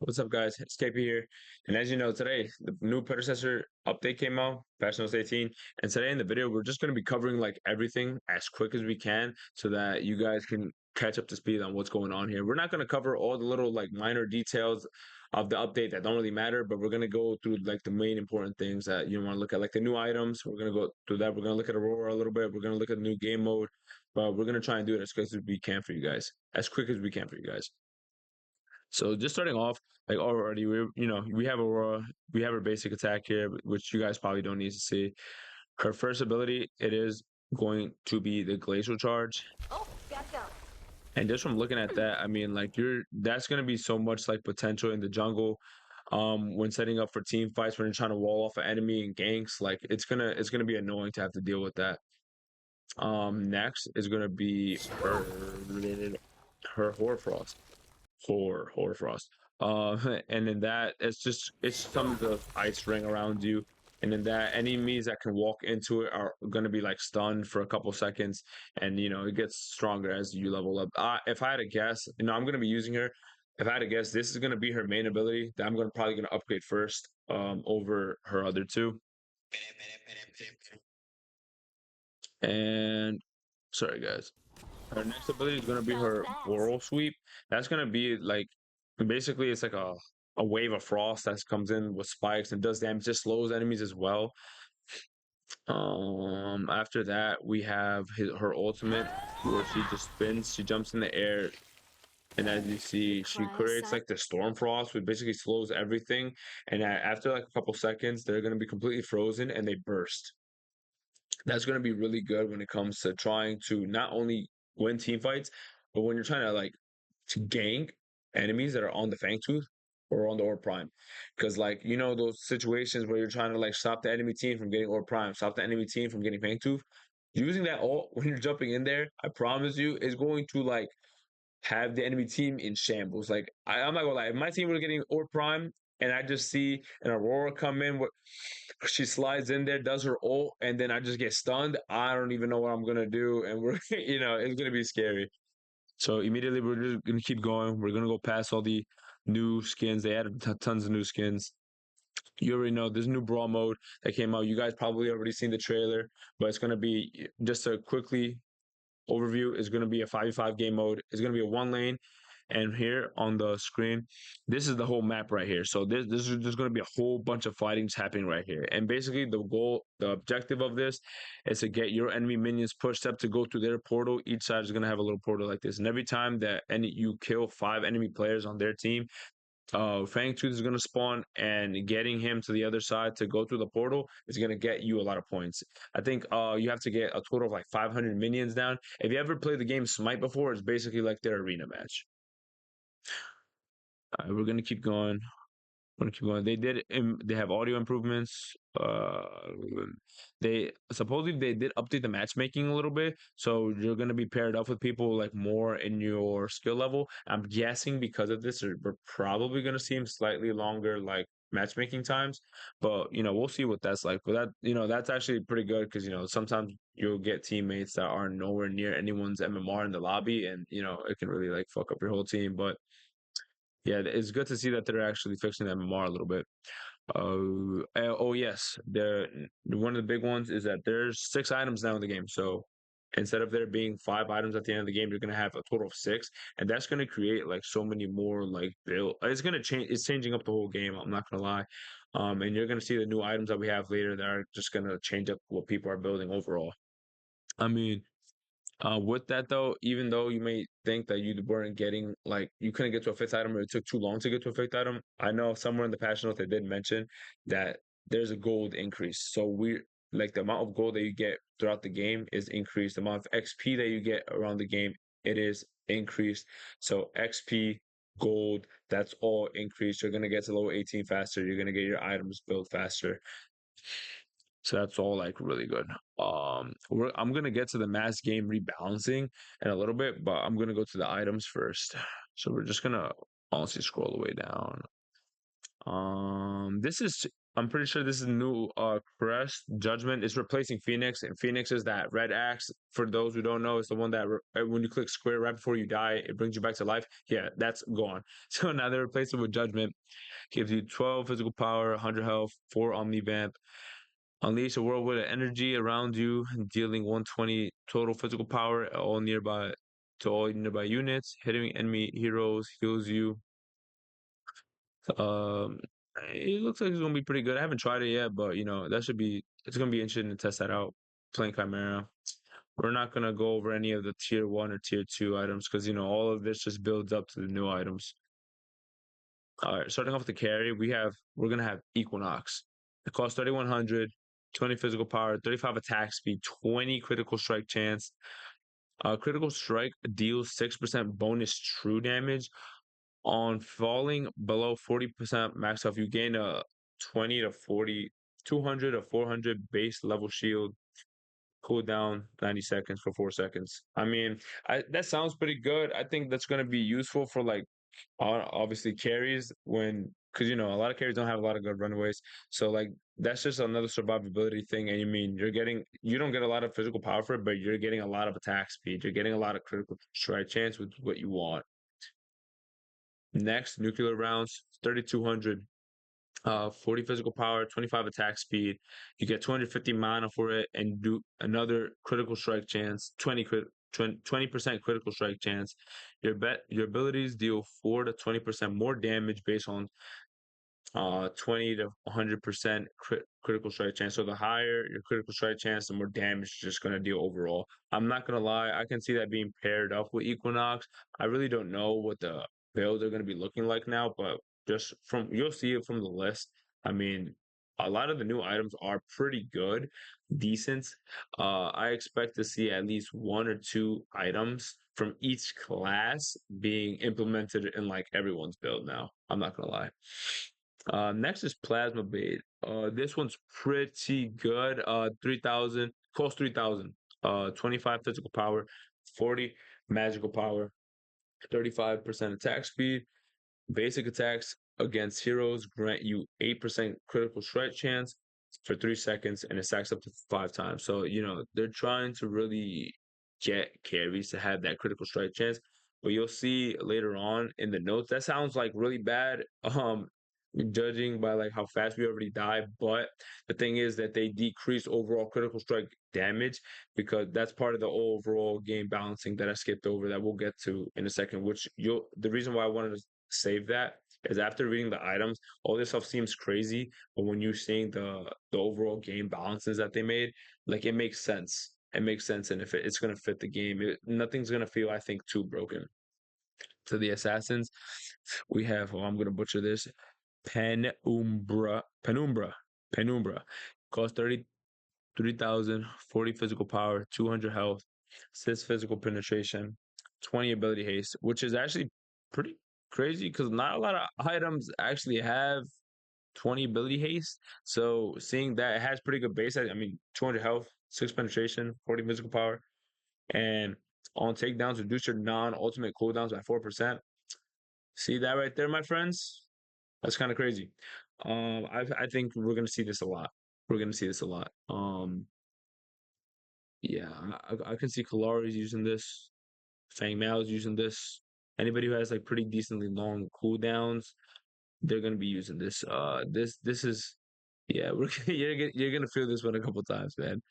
What's up, guys? It's KP here. And as you know, today the new predecessor update came out, patch notes 18. And today in the video, we're just going to be covering like everything as quick as we can so that you guys can catch up to speed on what's going on here. We're not going to cover all the little like minor details of the update that don't really matter, but we're going to go through like the main important things that you want to look at, like the new items. We're going to go through that. We're going to look at Aurora a little bit. We're going to look at the new game mode, but we're going to try and do it as quick as we can for you guys, as quick as we can for you guys. So just starting off, like already we have Aurora, we have her basic attack here, which you guys probably don't need to see. Her first ability, it is going to be the glacial charge. Oh, gotta go. And just from looking at that, I mean like that's gonna be so much like potential in the jungle. When setting up for team fights when you're trying to wall off an enemy and ganks, like it's gonna be annoying to have to deal with that. Next is gonna be her Hoarfrost. Hoarfrost. And then that it's some of the ice ring around you, and then that enemies that can walk into it are gonna be like stunned for a couple seconds, and it gets stronger as you level up. If I had to guess, I'm gonna be using her. If I had to guess, this is gonna be her main ability that I'm probably gonna upgrade first, over her other two. And sorry guys. Her next ability is gonna be That was her fast. Oral Sweep. That's gonna be like basically it's like a wave of frost that comes in with spikes and does damage, just slows enemies as well. After that we have her ultimate where she just spins, she jumps in the air, and as you see, she Cryo creates sight. like the storm frost, which basically slows everything. And after like a couple seconds, they're gonna be completely frozen and they burst. That's going to be really good when it comes to trying to not only win team fights, but when you're trying to like to gank enemies that are on the Fang Tooth or on the Orb Prime. Because like those situations where you're trying to like stop the enemy team from getting Orb Prime, stop the enemy team from getting Fang Tooth. Using that ult when you're jumping in there, I promise you, is going to like have the enemy team in shambles. Like I'm not gonna lie, if my team were getting Orb Prime and I just see an Aurora come in, what she slides in there, does her ult, and then I just get stunned. I don't even know what I'm gonna do, and we're it's gonna be scary. So immediately we're just gonna keep going. We're gonna go past all the new skins. They added tons of new skins. You already know there's a new brawl mode that came out. You guys probably already seen the trailer, but it's gonna be just a quickly overview. Is gonna be a 5v5 game mode. It's gonna be a one lane. And here on the screen, this is the whole map right here. So this is there's going to be a whole bunch of fightings happening right here. And basically the objective of this is to get your enemy minions pushed up to go through their portal. Each side is going to have a little portal like this. And every time that you kill 5 enemy players on their team, Fang Tooth is going to spawn, and getting him to the other side to go through the portal is going to get you a lot of points. I think you have to get a total of like 500 minions down. If you ever played the game Smite before, it's basically like their arena match. We're gonna keep going. We're gonna keep going. They have audio improvements. They supposedly they did update the matchmaking a little bit, so you're gonna be paired up with people like more in your skill level. I'm guessing because of this, we're probably gonna see slightly longer like matchmaking times, but we'll see what that's like. But that's actually pretty good because sometimes you'll get teammates that are nowhere near anyone's MMR in the lobby, and it can really like fuck up your whole team. But yeah, it's good to see that they're actually fixing the MMR a little bit. Oh yes, one of the big ones is that there's 6 items now in the game. So instead of there being 5 items at the end of the game, you're gonna have a total of 6, and that's gonna create like so many more like build. It's gonna change. It's changing up the whole game. I'm not gonna lie. And you're gonna see the new items that we have later that are just gonna change up what people are building overall. I mean, with that though, even though you may think that you weren't getting like you couldn't get to a fifth item or it took too long to get to a fifth item, I know somewhere in the patch notes they did mention that there's a gold increase. So we like the amount of gold that you get throughout the game is increased. The amount of XP that you get around the game, it is increased. So XP, gold, that's all increased. You're gonna get to level 18 faster. You're gonna get your items built faster. So that's all like really good. I'm gonna get to the mass game rebalancing in a little bit, but I'm gonna go to the items first. So we're just gonna honestly scroll the way down. This is I'm pretty sure this is new Crest Judgment. It's replacing Phoenix, and Phoenix is that red axe. For those who don't know, it's the one that when you click square right before you die, it brings you back to life. Yeah, that's gone. So now they replace it with Judgment. Gives you 12 physical power, 100 health, 4 Omni Vamp. Unleash a whirlwind of energy around you, dealing 120 total physical power all nearby units. Hitting enemy heroes heals you. Um, it looks like it's gonna be pretty good. I haven't tried it yet, but that should be it's gonna be interesting to test that out. Playing Chimera. We're not gonna go over any of the tier one or tier two items because all of this just builds up to the new items. All right, starting off with the carry, we're gonna have Equinox. It costs 3,100, 20 physical power, 35 attack speed, 20 critical strike chance. Critical strike deals 6% bonus true damage. On falling below 40% max health, you gain a 20 to 40, 200 to 400 base level shield. Cool down 90 seconds for 4 seconds. I mean, that sounds pretty good. I think that's going to be useful for like obviously carries because a lot of carries don't have a lot of good runaways. So like that's just another survivability thing. And you don't get a lot of physical power for it, but you're getting a lot of attack speed. You're getting a lot of critical strike chance with what you want. Next, nuclear rounds, 3,200, 40 physical power, 25 attack speed. You get 250 mana for it, and do another critical strike chance, 20% critical strike chance. Your abilities deal 4 to 20% more damage based on 20 to 100% critical strike chance. So the higher your critical strike chance, the more damage you're just going to deal overall. I'm not going to lie, I can see that being paired up with Equinox. I really don't know what the builds are going to be looking like now, but just from you'll see it from the list. I mean, a lot of the new items are pretty good, decent. I expect to see at least one or two items from each class being implemented in like everyone's build now. I'm not gonna lie. Next is Plasma Blade. This one's pretty good. 3,000, cost 3,000. 25 physical power, 40 magical power, 35% attack speed. Basic attacks against heroes grant you 8% critical strike chance for 3 seconds, and it stacks up to 5 times. So, they're trying to really get carries to have that critical strike chance. But you'll see later on in the notes, that sounds like really bad. Judging by like how fast we already die, but the thing is that they decrease overall critical strike damage because that's part of the overall game balancing that I skipped over that we'll get to in a second. The reason why I wanted to save that is after reading the items, all this stuff seems crazy, but when you're seeing the overall game balances that they made, like it makes sense. It makes sense, and if it's gonna fit the game, nothing's gonna feel, I think, too broken. To the assassins, we have. Oh, I'm gonna butcher this. Penumbra. Cost 33,000, 40 physical power, 200 health, 6 physical penetration, 20 ability haste, which is actually pretty crazy because not a lot of items actually have 20 ability haste. So seeing that it has pretty good base, I mean, 200 health, 6 penetration, 40 physical power, and on takedowns, reduce your non-ultimate cooldowns by 4%. See that right there, my friends? That's kind of crazy. I think we're gonna see this a lot. We're gonna see this a lot. Yeah, I can see Kalari's using this. Fang Mao's using this. Anybody who has like pretty decently long cooldowns, they're gonna be using this. This is yeah, you're gonna feel this one a couple times, man.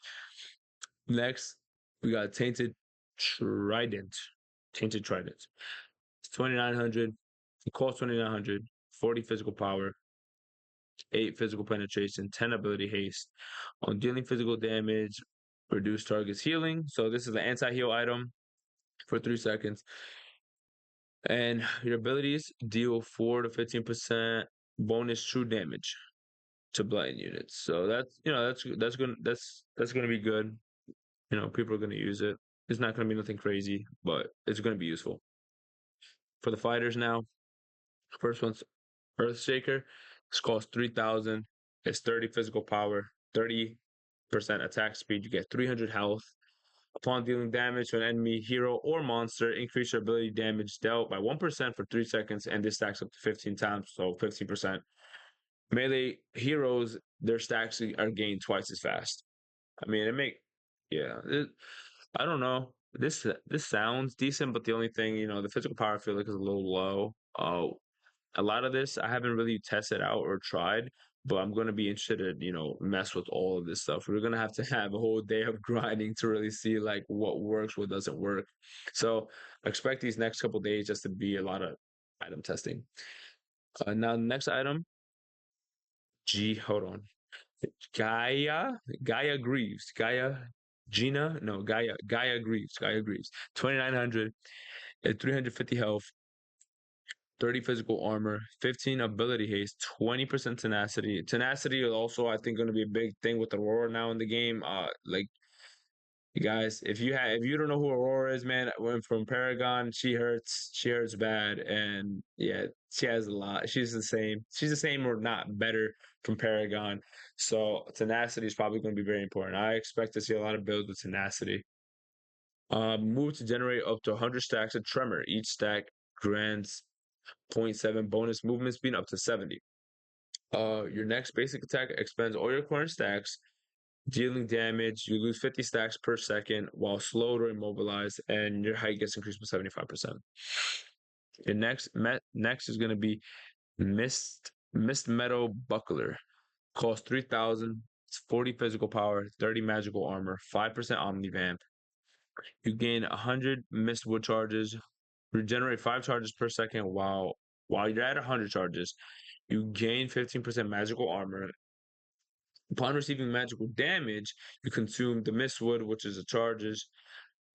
Next, we got Trident. Tainted Trident. It's 2,900. It costs 2,900. 40 physical power. 8 physical penetration, 10 ability haste. On dealing physical damage, reduce target's healing. So this is an anti-heal item for 3 seconds. And your abilities deal 4 to 15% bonus true damage to blind units. So that's gonna be good. People are gonna use it. It's not gonna be nothing crazy, but it's gonna be useful. For the fighters now, first one's Earthshaker. This costs 3,000. It's 30 physical power, 30% attack speed. You get 300 health. Upon dealing damage to an enemy, hero, or monster, increase your ability damage dealt by 1% for 3 seconds, and this stacks up to 15 times, so 15%. Melee heroes, their stacks are gained twice as fast. I mean, yeah. I don't know. This sounds decent, but the only thing, the physical power I feel like is a little low. A lot of this I haven't really tested out or tried, but I'm gonna be interested in, mess with all of this stuff. We're gonna have to have a whole day of grinding to really see like what works, what doesn't work. So expect these next couple days just to be a lot of item testing. Now, next item, hold on. Gaia Greaves, Gaia Greaves, 2,900 at 350 health, 30 physical armor, 15 ability haste, 20% tenacity. Tenacity is also, I think, going to be a big thing with Aurora now in the game. Like you guys, if you don't know who Aurora is, man, went from Paragon, she hurts bad, and yeah, she has a lot. She's the same or not better from Paragon. So tenacity is probably going to be very important. I expect to see a lot of builds with tenacity. Move to generate up to 100 stacks of Tremor. Each stack grants zero point 0.7 bonus movement speed up to 70. Your next basic attack expends all your current stacks, dealing damage. You lose 50 stacks per second while slowed or immobilized, and your height gets increased by 75%. Your next is going to be Mist Meadow Buckler. Costs 3,000. It's 40 physical power, 30 magical armor, 5% Omnivamp. You gain 100 Mist Wood charges, regenerate 5 charges per second while you're at 100 charges. You gain 15% magical armor. Upon receiving magical damage, you consume the Mistwood, which is a charges,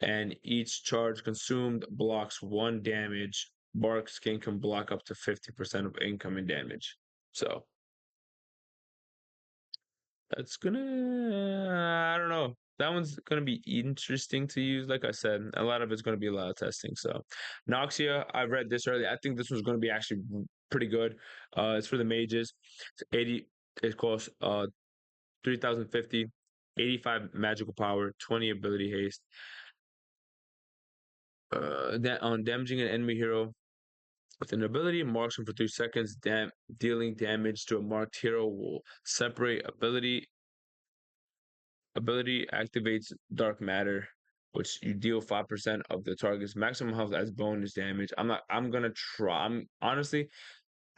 and each charge consumed blocks 1 damage. Bark Skin can block up to 50% of incoming damage. So that's I don't know. That one's gonna be interesting to use. Like I said, a lot of it's gonna be a lot of testing. So Noxia, I read this earlier. I think this one's gonna be actually pretty good. It's for the mages. It's 80. It costs 3,050, 85 magical power, 20 ability haste. That on damaging an enemy hero with an ability, marks him for 3 seconds. Dealing damage to a marked hero will separate ability activates dark matter, which you deal 5% of the target's maximum health as bonus damage. I'm gonna try.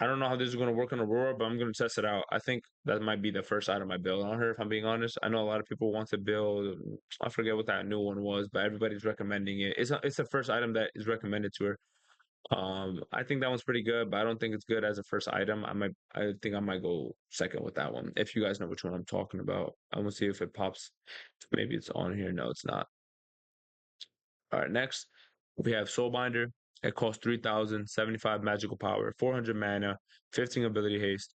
I don't know how this is gonna work on Aurora, but I'm gonna test it out. I think that might be the first item I build on her, if I'm being honest. I know a lot of people want to build, I forget what that new one was, but everybody's recommending it. It's the first item that is recommended to her. I think that one's pretty good, but I don't think it's good as a first item. I think I might go second with that one. If you guys know which one I'm talking about, I'm gonna see if it pops. Maybe it's on here. No, it's not. All right, next we have Soulbinder. It costs 3,000, 75 magical power, 400 mana, 15 ability haste.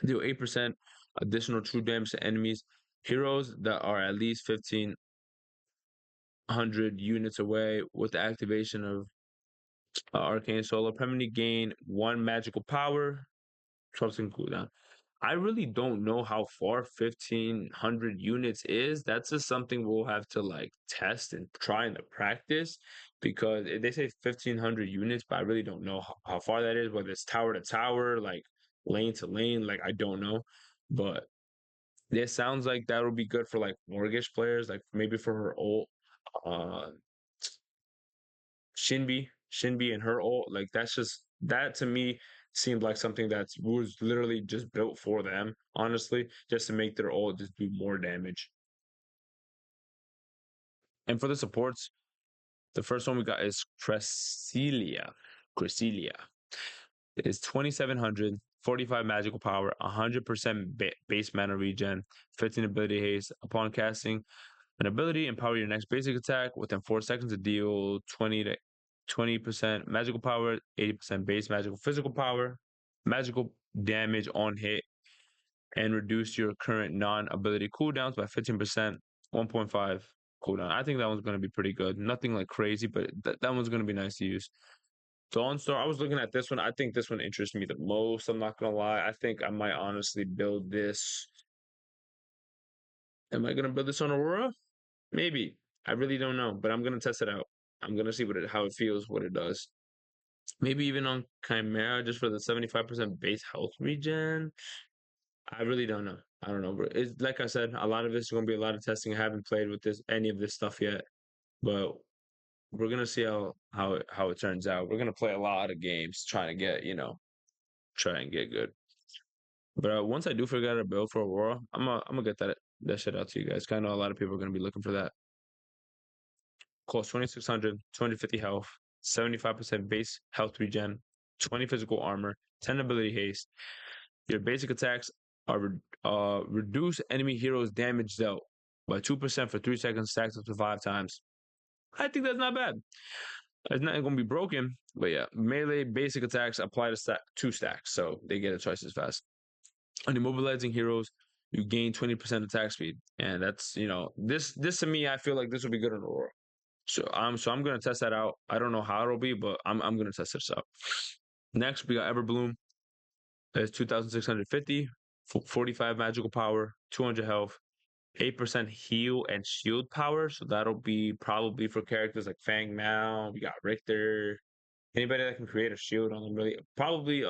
Deal 8% additional true damage to enemies. Heroes that are at least 1,500 units away with the activation of Arcane Solar. Permanently gain 1 magical power, 12-second cooldown. I really don't know how far 1,500 units is. That's just something we'll have to like test and try in the practice because they say 1,500 units, but I really don't know how far that is, whether it's tower to tower, like lane to lane, like I don't know. But it sounds like that would be good for like mortgage players, like maybe for her ult. Uh Shinbi and her ult, like that to me seemed like something that was literally just built for them, honestly, just to make their ult just do more damage. And for the supports, the first one we got is Cresselia. Cresselia. It is 2,700, 45 magical power, 100% base mana regen, 15 ability haste. Upon casting an ability, empower your next basic attack within 4 seconds to deal 20% magical power, 80% base physical power, magical damage on hit, and reduce your current non-ability cooldowns by 15%, 1.5 cooldown. I think that one's going to be pretty good. Nothing like crazy, but that one's going to be nice to use. Dawnstar, I was looking at this one. I think this one interests me the most. I'm not going to lie. I think I might honestly build this. Am I going to build this on Aurora? Maybe. I really don't know, but I'm going to test it out. I'm going to see how it feels, what it does. Maybe even on Chimera just for the 75% base health regen. I really don't know. I don't know. It's like I said, a lot of this is going to be a lot of testing. I haven't played with any of this stuff yet, but we're gonna see how it turns out. We're gonna play a lot of games trying to get try and get good. But once I do figure out a build for Aurora, I'm gonna get that shit out to you guys. 'Cause I know a lot of people are gonna be looking for that. Cost 2600, 250 health, 75% base health regen, 20 physical armor, 10 ability haste. Your basic attacks are reduce enemy heroes damage dealt by 2% for 3 seconds, stacked up to 5 times. I think that's not bad. It's not going to be broken, but yeah, melee basic attacks apply to 2 stacks, so they get it twice as fast. On immobilizing heroes, you gain 20% attack speed, and that's this to me, I feel like this will be good on Aurora. So I'm gonna test that out. I don't know how it'll be, but I'm gonna test this out. Next, we got Everbloom. It's 2,650, 45 magical power, 200 health, 8% heal and shield power. So that'll be probably for characters like Fang Mao. We got Richter. Anybody that can create a shield on them, really. Probably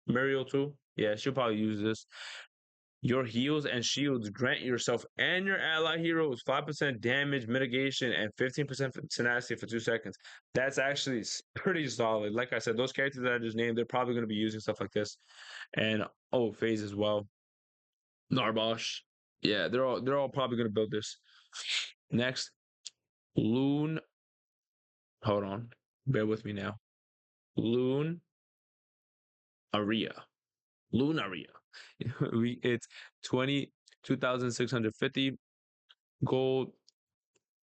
Muriel too. Yeah, she'll probably use this. Your heals and shields grant yourself and your ally heroes 5% damage mitigation and 15% tenacity for 2 seconds. That's actually pretty solid. Like I said, those characters that I just named, they're probably going to be using stuff like this. And Phase as well. Narbosh. Yeah, they're all probably going to build this. Next, Loon. Hold on. Bear with me now. Loon Aria. Lunaria. It's 22,650 gold,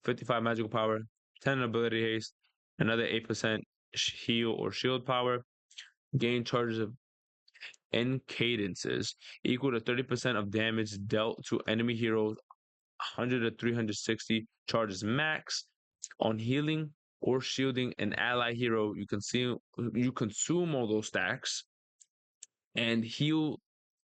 55 magical power, 10 ability haste, another 8% heal or shield power, gain charges of end cadences equal to 30% of damage dealt to enemy heroes, 100 to 360 charges max. On healing or shielding an ally hero, you consume all those stacks and heal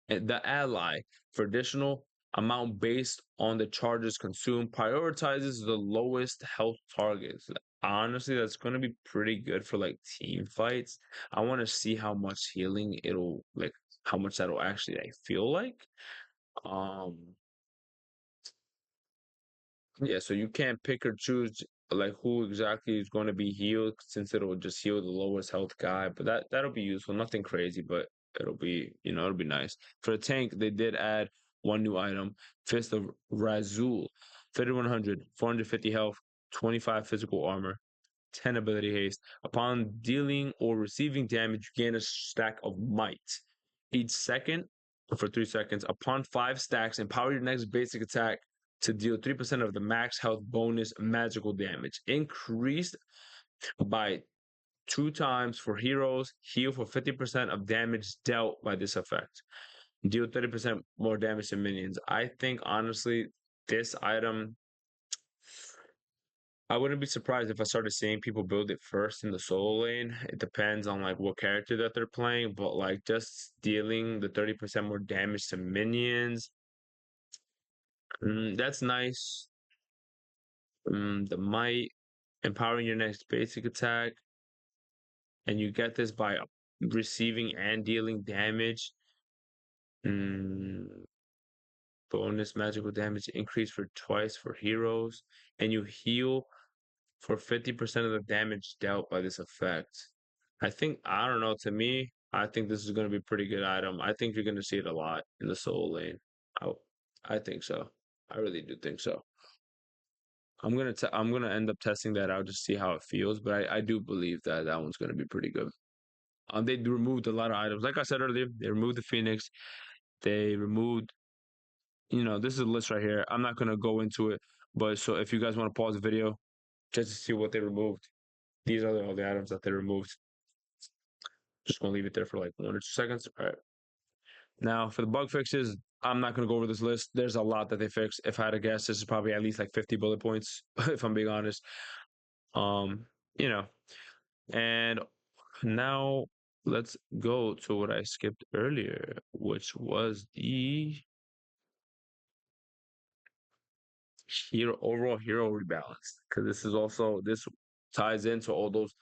the ally for additional amount based on the charges consumed, prioritizes the lowest health targets. Honestly, that's going to be pretty good for like team fights. I want to see how much healing it'll like, how much that'll actually feel like. Um, yeah, so you can't pick or choose like who exactly is going to be healed since it'll just heal the lowest health guy. But that'll be useful. Nothing crazy, but it'll be nice. For the tank, they did add one new item, Fist of Razul, 5100, 450 health, 25 physical armor, 10 ability haste. Upon dealing or receiving damage, you gain a stack of might. Each second for 3 seconds. Upon 5 stacks, empower your next basic attack to deal 3% of the max health bonus magical damage. Increased by 2 times for heroes. Heal for 50% of damage dealt by this effect. Deal 30% more damage to minions. I think honestly, this item, I wouldn't be surprised if I started seeing people build it first in the solo lane. It depends on like what character that they're playing, but like just dealing the 30% more damage to minions, that's nice. The might, empowering your next basic attack, and you get this by receiving and dealing damage. Mm, bonus magical damage increase for twice for heroes, and you heal for 50% of the damage dealt by this effect. I don't know, to me, I think this is going to be a pretty good item. I think you're going to see it a lot in the solo lane. I, I think so. I really do think so. I'm gonna end up testing that out just to see how it feels, but I do believe that that one's gonna be pretty good. They removed a lot of items. Like I said earlier, they removed the Phoenix. They removed, this is a list right here. I'm not gonna go into it, but so if you guys want to pause the video just to see what they removed, these are all the items that they removed. Just gonna leave it there for like 1 or 2 seconds. All right. Now for the bug fixes, I'm not gonna go over this list. There's a lot that they fixed. If I had to guess, this is probably at least like 50 bullet points, if I'm being honest. Um, you know, and now let's go to what I skipped earlier, which was the overall hero rebalance. Because this ties into all those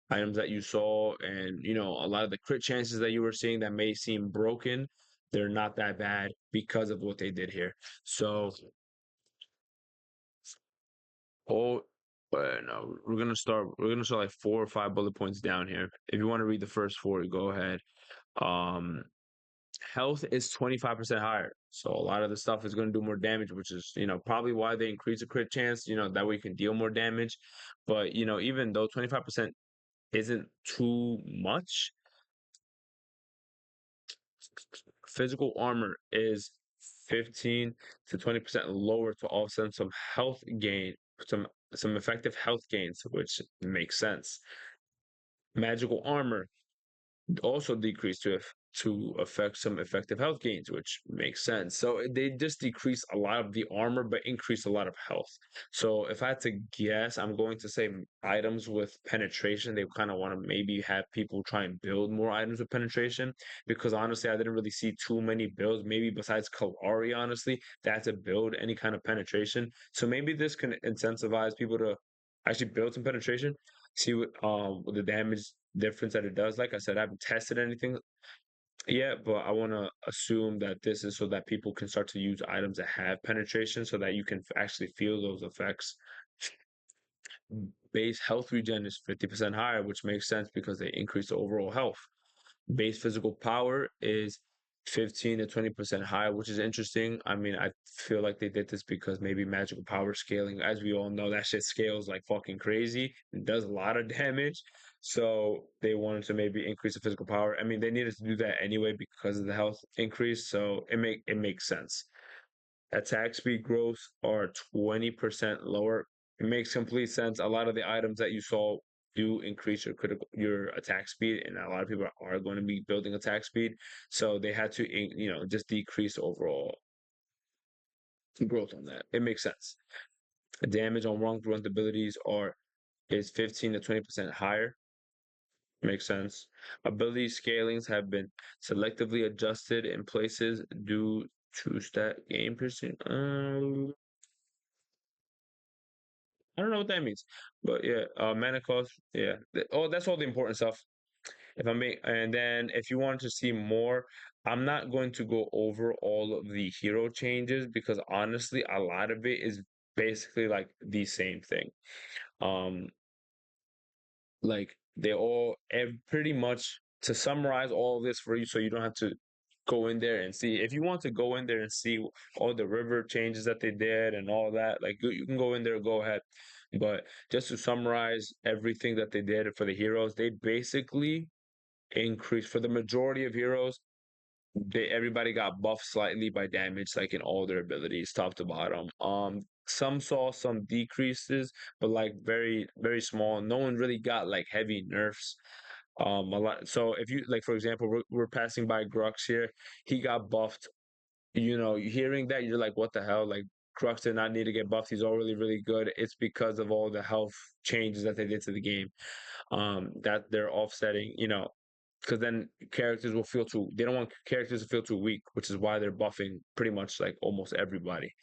items that you saw, and a lot of the crit chances that you were seeing that may seem broken. they're not that bad because of what they did here. So, oh, no, We're gonna start like 4 or 5 bullet points down here. If you want to read the first four, go ahead. Um, Health is 25% higher. So a lot of the stuff is going to do more damage, which is, probably why they increase the crit chance, that way you can deal more damage. But, even though 25% isn't too much, physical armor is 15 to 20% lower to offset some health gain, some effective health gains, which makes sense. Magical armor also decrease to affect some effective health gains, which makes sense. So they just decrease a lot of the armor, but increase a lot of health. So if I had to guess, I'm going to say items with penetration. They kind of want to maybe have people try and build more items with penetration because honestly, I didn't really see too many builds. Maybe besides Kalari, honestly, that had to build any kind of penetration. So maybe this can incentivize people to actually build some penetration, see what the damage difference that it does. Like I said, I haven't tested anything yet, but I want to assume that this is so that people can start to use items that have penetration so that you can actually feel those effects. Base health regen is 50% higher, which makes sense because they increase the overall health. Base physical power is 15 to 20% higher, which is interesting. I mean, I feel like they did this because maybe magical power scaling, as we all know, that shit scales like fucking crazy. It does a lot of damage. So they wanted to maybe increase the physical power. I mean, they needed to do that anyway because of the health increase. So it makes sense. Attack speed growths are 20% lower. It makes complete sense. A lot of the items that you saw do increase your attack speed, and a lot of people are going to be building attack speed. So they had to just decrease overall growth on that. It makes sense. Damage on wrong growth abilities are is 15 to 20% higher. Makes sense. Ability scalings have been selectively adjusted in places due to stat game percent. I don't know what that means, but yeah, mana cost. Yeah, oh, that's all the important stuff. If I may, and then if you want to see more, I'm not going to go over all of the hero changes because honestly, a lot of it is basically like the same thing. Um, like they all pretty much to summarize all of this for you, so you don't have to go in there and see. If you want to go in there and see all the river changes that they did and all that, like you can go in there, go ahead. But just to summarize everything that they did for the heroes, they basically increased for the majority of heroes. Everybody got buffed slightly by damage, like in all their abilities, top to bottom. Some saw some decreases, but like very, very small. No one really got like heavy nerfs. A lot. So if you like, for example, we're passing by Grux here. He got buffed. Hearing that, you're like, what the hell? Like Grux did not need to get buffed. He's already really good. It's because of all the health changes that they did to the game. That they're offsetting. Because then characters will feel too. They don't want characters to feel too weak, which is why they're buffing pretty much like almost everybody.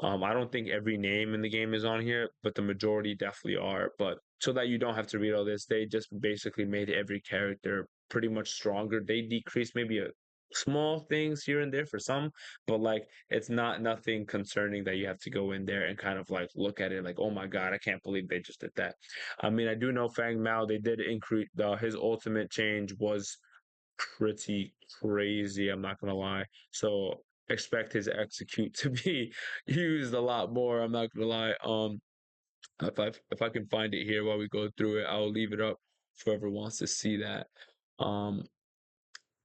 I don't think every name in the game is on here, but the majority definitely are. But so that you don't have to read all this, they just basically made every character pretty much stronger. They decreased maybe a small things here and there for some, but like it's not nothing concerning that you have to go in there and kind of like look at it like, oh my god, I can't believe they just did that. I mean, I do know Fang Mao, they did increase his ultimate change was pretty crazy. I'm not gonna lie. So expect his execute to be used a lot more. I'm not gonna lie. If I can find it here while we go through it, I'll leave it up for whoever wants to see that. Um,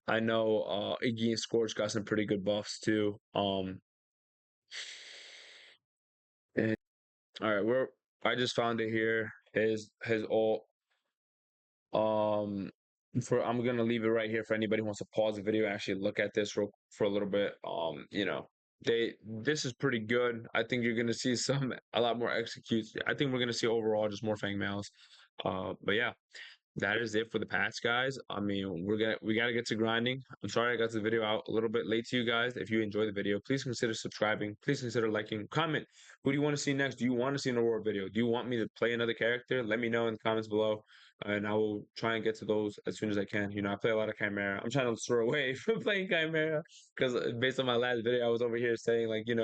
I know Iggy and Scorch got some pretty good buffs too. And, all right, we're I just found it here. His all for I'm gonna leave it right here for anybody who wants to pause the video and actually look at this for a little bit. This is pretty good. I think you're gonna see a lot more executes. I think we're gonna see overall just more Fang Males. But yeah. that is it for the patch, guys. I mean, we gotta get to grinding. I'm sorry I got the video out a little bit late to you guys. If you enjoyed the video, please consider subscribing. Please consider liking. Comment. Who do you want to see next? Do you want to see an Aurora video? Do you want me to play another character? Let me know in the comments below, and I will try and get to those as soon as I can. You know, I play a lot of Chimera. I'm trying to throw away from playing Chimera because based on my last video, I was over here saying like, you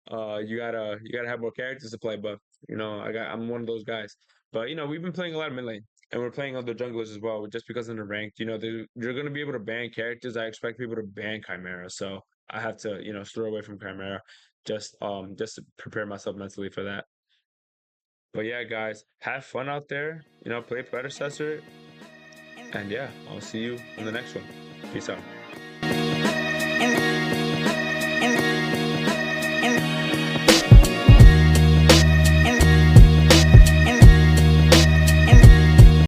gotta have more characters to play, but I'm one of those guys. But we've been playing a lot of mid lane, and we're playing other junglers as well, just because in the ranked, they're gonna be able to ban characters. I expect people to ban Chimera, so I have to, steer away from Chimera, just to prepare myself mentally for that. But yeah, guys, have fun out there. Play Predecessor, and yeah, I'll see you in the next one. Peace out.